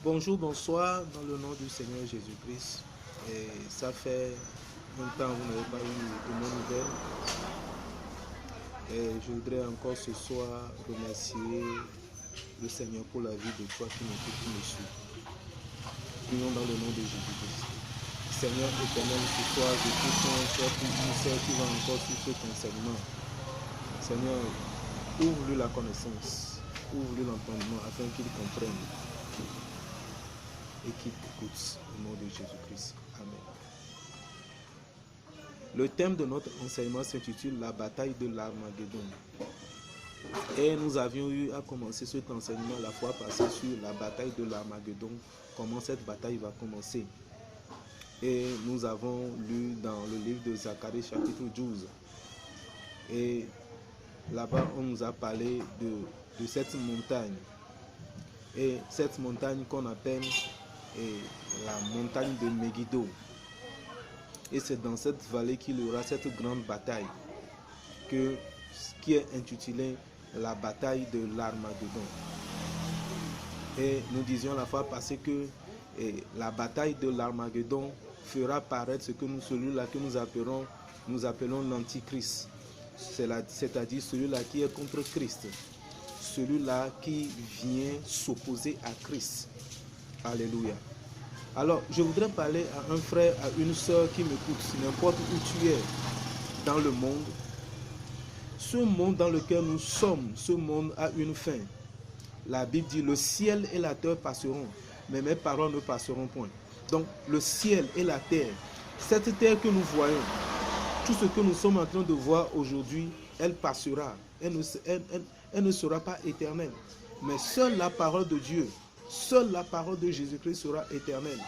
Bonjour, bonsoir, dans le nom du Seigneur Jésus-Christ. Et ça fait longtemps que vous n'avez pas eu de nos nouvelles. Et je voudrais encore ce soir remercier le Seigneur pour la vie de toi qui m'écoute, qui me suit. Prions dans le nom de Jésus-Christ. Seigneur éternel, ce soir, je prie pour un frère qui va encore suivre cet enseignement. Seigneur, ouvre-lui la connaissance, ouvre-lui l'entendement afin qu'il comprenne et qu'il écoute au nom de Jésus-Christ. Amen. Le thème de notre enseignement s'intitule La bataille de l'Armageddon. Et nous avions eu à commencer cet enseignement la fois passée sur la bataille de l'Armageddon, comment cette bataille va commencer. Et nous avons lu dans le livre de Zacharie chapitre 12. Et là-bas, on nous a parlé de cette montagne. Et cette montagne qu'on appelle la montagne de Megiddo. Et c'est dans cette vallée qu'il y aura cette grande bataille qui est intitulée la bataille de l'Armageddon. Et nous disions la fois passée que la bataille de l'Armageddon fera paraître celui-là que nous appelons l'Antichrist. C'est-à-dire celui-là qui est contre Christ. Celui-là qui vient s'opposer à Christ. Alléluia. Alors, je voudrais parler à un frère, à une soeur qui m'écoute, n'importe où tu es dans le monde. Ce monde dans lequel nous sommes, ce monde a une fin. La Bible dit, le ciel et la terre passeront, mais mes paroles ne passeront point. Donc, le ciel et la terre, cette terre que nous voyons, tout ce que nous sommes en train de voir aujourd'hui, elle passera. Elle ne sera pas éternelle. Mais seule la parole de Dieu, seule la parole de Jésus-Christ sera éternelle.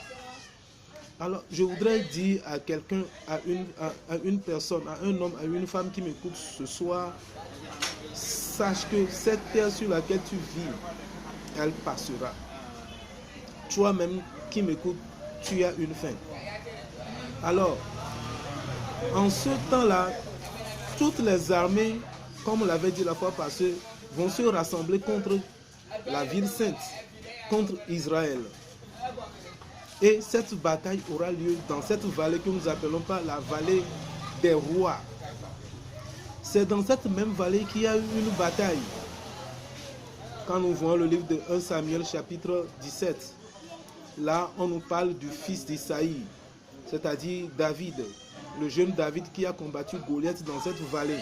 Alors, je voudrais dire à quelqu'un, à une personne, à un homme, à une femme qui m'écoute ce soir, sache que cette terre sur laquelle tu vis, elle passera. Toi-même qui m'écoutes, tu as une fin. Alors, en ce temps-là, toutes les armées, comme on l'avait dit la fois passée, vont se rassembler contre la ville sainte, contre Israël. Et cette bataille aura lieu dans cette vallée que nous appelons pas la vallée des rois. C'est dans cette même vallée qu'il y a eu une bataille. Quand nous voyons le livre de 1 Samuel chapitre 17, là on nous parle du fils d'Isaïe, c'est-à-dire David, le jeune David qui a combattu Goliath dans cette vallée.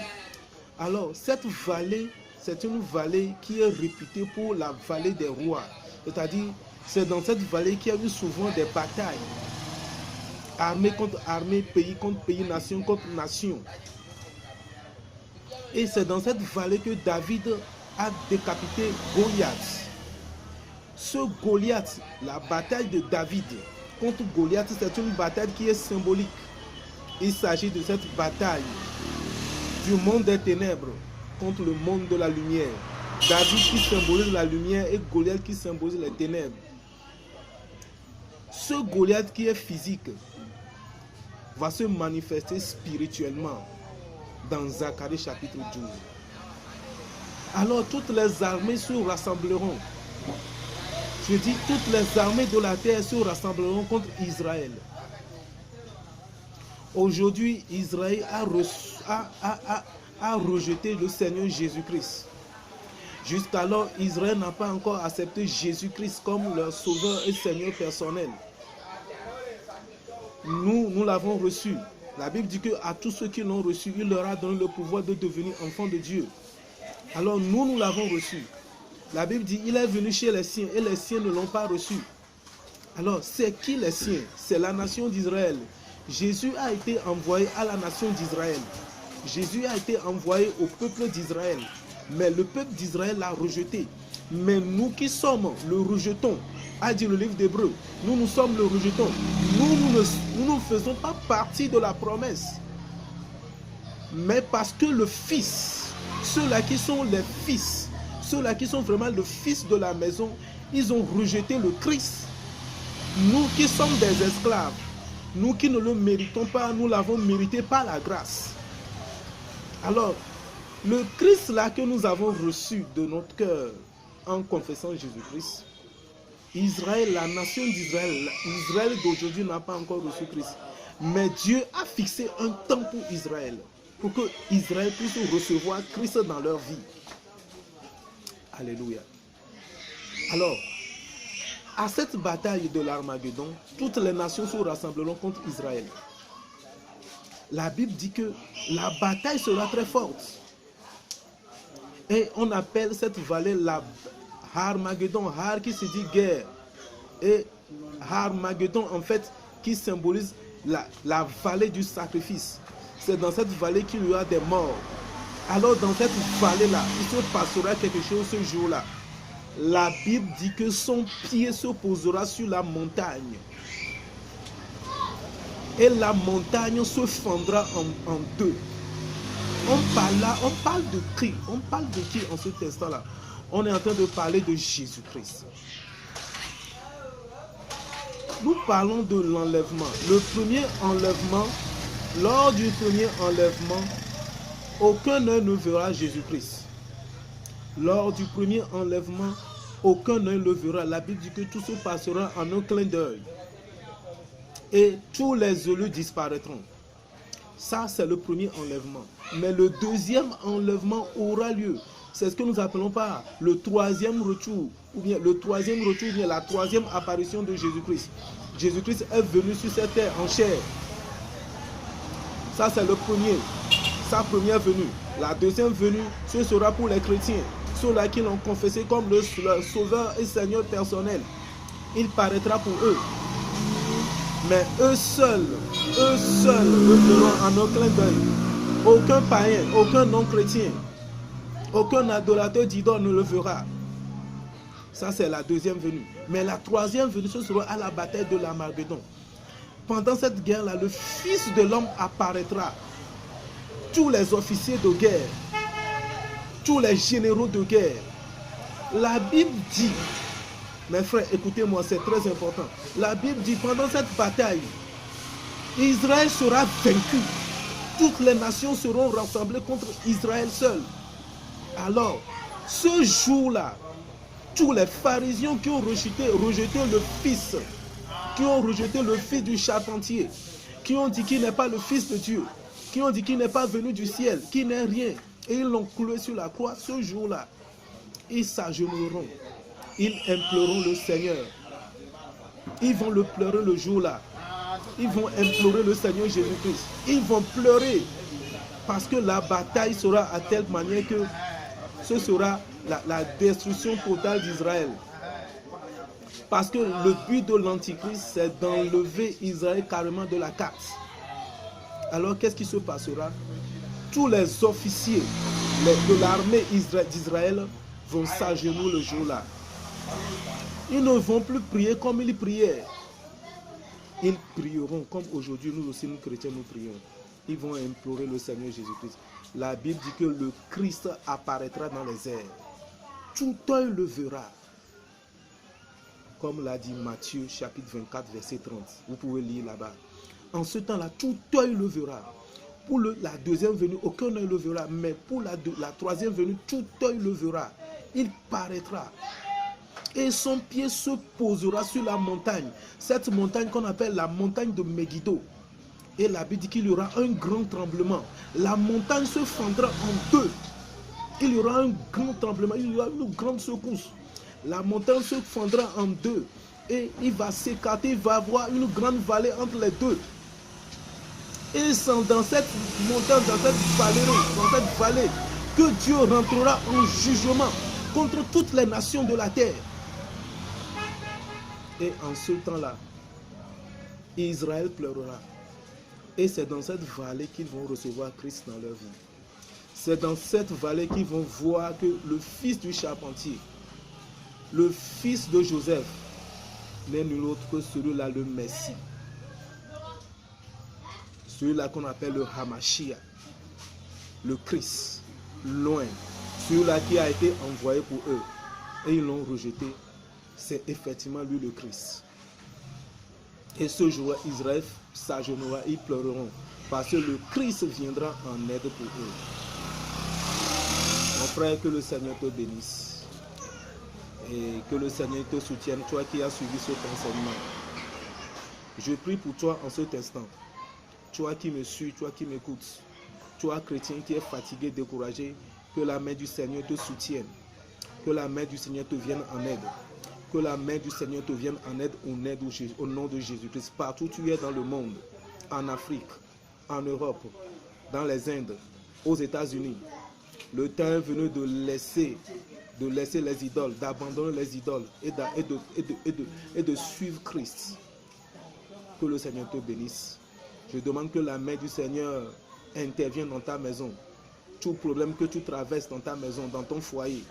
Alors cette vallée, c'est une vallée qui est réputée pour la vallée des rois, c'est-à-dire c'est dans cette vallée qu'il y a eu souvent des batailles. Armée contre armée, pays contre pays, nation contre nation. Et c'est dans cette vallée que David a décapité Goliath. Ce Goliath, la bataille de David contre Goliath, c'est une bataille qui est symbolique. Il s'agit de cette bataille du monde des ténèbres contre le monde de la lumière. David qui symbolise la lumière et Goliath qui symbolise les ténèbres. Ce Goliath qui est physique va se manifester spirituellement dans Zacharie chapitre 12. Alors toutes les armées se rassembleront. Je dis toutes les armées de la terre se rassembleront contre Israël. Aujourd'hui, Israël a rejeté le Seigneur Jésus-Christ. Jusqu'alors, Israël n'a pas encore accepté Jésus-Christ comme leur sauveur et Seigneur personnel. Nous l'avons reçu. La Bible dit qu'à tous ceux qui l'ont reçu, il leur a donné le pouvoir de devenir enfants de Dieu. Alors nous l'avons reçu. La Bible dit, il est venu chez les siens et les siens ne l'ont pas reçu. Alors, c'est qui les siens? C'est la nation d'Israël. Jésus a été envoyé à la nation d'Israël. Jésus a été envoyé au peuple d'Israël. Mais le peuple d'Israël l'a rejeté. Mais nous qui sommes, le rejetons. A dit le livre d'Hébreux. Nous sommes le rejetons. Nous ne faisons pas partie de la promesse. Mais parce que le Fils, ceux-là qui sont les fils, ceux-là qui sont vraiment le fils de la maison, ils ont rejeté le Christ. Nous qui sommes des esclaves, nous qui ne le méritons pas, nous l'avons mérité par la grâce. Alors, le Christ là que nous avons reçu de notre cœur en confessant Jésus-Christ, Israël, la nation d'Israël, Israël d'aujourd'hui n'a pas encore reçu Christ. Mais Dieu a fixé un temps pour Israël, pour que Israël puisse recevoir Christ dans leur vie. Alléluia. Alors, à cette bataille de l'Armageddon, toutes les nations se rassembleront contre Israël. La Bible dit que la bataille sera très forte. Et on appelle cette vallée la Armageddon, Har qui se dit guerre. Et Armageddon, en fait, qui symbolise la vallée du sacrifice. C'est dans cette vallée qu'il y aura des morts. Alors dans cette vallée-là, il se passera quelque chose ce jour-là. La Bible dit que son pied se posera sur la montagne. Et la montagne se fendra en deux. On parle de qui? On parle de qui en cet instant-là? On est en train de parler de Jésus-Christ. Nous parlons de l'enlèvement. Le premier enlèvement, lors du premier enlèvement, aucun œil ne verra Jésus-Christ. Lors du premier enlèvement, aucun œil le verra. La Bible dit que tout se passera en un clin d'œil. Et tous les yeux disparaîtront. Ça, c'est le premier enlèvement. Mais le deuxième enlèvement aura lieu. C'est ce que nous appelons par le troisième retour, ou bien le troisième retour, ou bien la troisième apparition de Jésus-Christ. Jésus-Christ est venu sur cette terre en chair. Ça, c'est le premier, sa première venue. La deuxième venue, ce sera pour les chrétiens, ceux-là qui l'ont confessé comme le Sauveur et Seigneur personnel. Il paraîtra pour eux. Mais eux seuls le verront en un clin d'œil. Aucun païen, aucun non-chrétien, aucun adorateur d'idole ne le verra. Ça, c'est la deuxième venue. Mais la troisième venue, ce sera à la bataille de l'Armageddon. Pendant cette guerre-là, le Fils de l'homme apparaîtra. Tous les officiers de guerre, tous les généraux de guerre. La Bible dit, mes frères, écoutez-moi, c'est très important. La Bible dit, pendant cette bataille, Israël sera vaincu. Toutes les nations seront rassemblées contre Israël seul. Alors, ce jour-là, tous les pharisiens qui ont rejeté le Fils, qui ont rejeté le Fils du charpentier, qui ont dit qu'il n'est pas le Fils de Dieu, qui ont dit qu'il n'est pas venu du ciel, qu'il n'est rien, et ils l'ont cloué sur la croix, ce jour-là, ils s'agenouilleront, ils imploreront le Seigneur. Ils vont le pleurer le jour-là. Ils vont implorer le Seigneur Jésus-Christ. Ils vont pleurer parce que la bataille sera à telle manière que ce sera la destruction totale d'Israël. Parce que le but de l'Antichrist, c'est d'enlever Israël carrément de la carte. Alors, qu'est-ce qui se passera? Tous les officiers de l'armée d'Israël vont s'agenouiller le jour-là. Ils ne vont plus prier comme ils priaient. Ils prieront comme aujourd'hui, nous aussi, nous chrétiens, nous prions. Ils vont implorer le Seigneur Jésus-Christ. La Bible dit que le Christ apparaîtra dans les airs. Tout œil le verra. Comme l'a dit Matthieu, chapitre 24, verset 30. Vous pouvez lire là-bas. En ce temps-là, tout œil le verra. Pour la deuxième venue, aucun œil le verra. Mais pour la troisième venue, tout œil le verra. Il paraîtra. Et son pied se posera sur la montagne. Cette montagne qu'on appelle la montagne de Megiddo. Et la Bible dit qu'il y aura un grand tremblement. La montagne se fendra en deux. Il y aura un grand tremblement. Il y aura une grande secousse. La montagne se fendra en deux. Et il va s'écarter. Il va y avoir une grande vallée entre les deux. Et c'est dans cette montagne, dans cette vallée, que Dieu rentrera en jugement contre toutes les nations de la terre. Et en ce temps-là, Israël pleurera. Et c'est dans cette vallée qu'ils vont recevoir Christ dans leur vie. C'est dans cette vallée qu'ils vont voir que le fils du charpentier, le fils de Joseph, n'est nul autre que celui-là, le Messie. Celui-là qu'on appelle le Hamashiach, le Christ, loin. Celui-là qui a été envoyé pour eux. Et ils l'ont rejeté. C'est effectivement lui le Christ. Et ce jour-là, Israël s'agenouillera, ils pleureront. Parce que le Christ viendra en aide pour eux. Mon frère, que le Seigneur te bénisse. Et que le Seigneur te soutienne, toi qui as suivi cet enseignement. Je prie pour toi en cet instant. Toi qui me suis, toi qui m'écoutes. Toi chrétien qui es fatigué, découragé, que la main du Seigneur te soutienne. Que la main du Seigneur te vienne en aide. Que la main du Seigneur te vienne en aide au nom de Jésus-Christ. Partout où tu es dans le monde, en Afrique, en Europe, dans les Indes, aux États-Unis. Le temps est venu de laisser les idoles, d'abandonner les idoles et de suivre Christ. Que le Seigneur te bénisse. Je demande que la main du Seigneur intervienne dans ta maison. Tout problème que tu traverses dans ta maison, dans ton foyer,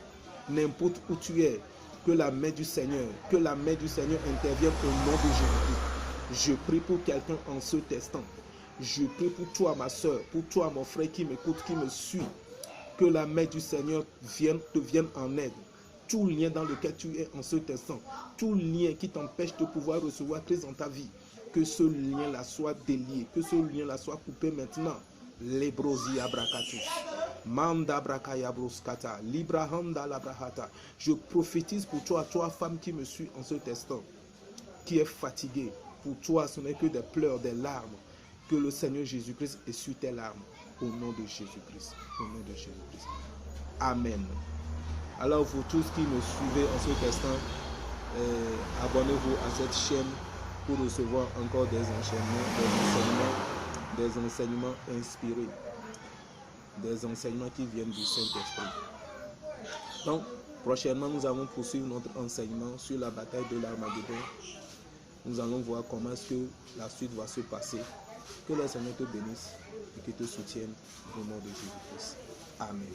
n'importe où tu es, que la main du Seigneur intervienne au nom de Jésus-Christ. Je prie pour quelqu'un en cet instant. Je prie pour toi, ma soeur, pour toi, mon frère qui m'écoute, qui me suit. Que la main du Seigneur te vienne en aide. Tout lien dans lequel tu es en cet instant, tout lien qui t'empêche de pouvoir recevoir Christ dans ta vie, que ce lien-là soit délié, que ce lien-là soit coupé maintenant. Lebrosi abrakatus. Manda brakaya broskata. Librahanda labrahata. Je prophétise pour toi, toi femme qui me suit en cet instant, qui est fatiguée. Pour toi, ce n'est que des pleurs, des larmes. Que le Seigneur Jésus-Christ essuie tes larmes. Au nom de Jésus-Christ. Au nom de Jésus-Christ. Amen. Alors vous tous qui me suivez en cet instant, abonnez-vous à cette chaîne pour recevoir encore des enseignements inspirés, des enseignements qui viennent du Saint-Esprit. Donc, prochainement, nous allons poursuivre notre enseignement sur la bataille de l'Armageddon. Nous allons voir comment est-ce que la suite va se passer. Que le Seigneur te bénisse et qu'il te soutienne au nom de Jésus-Christ. Amen.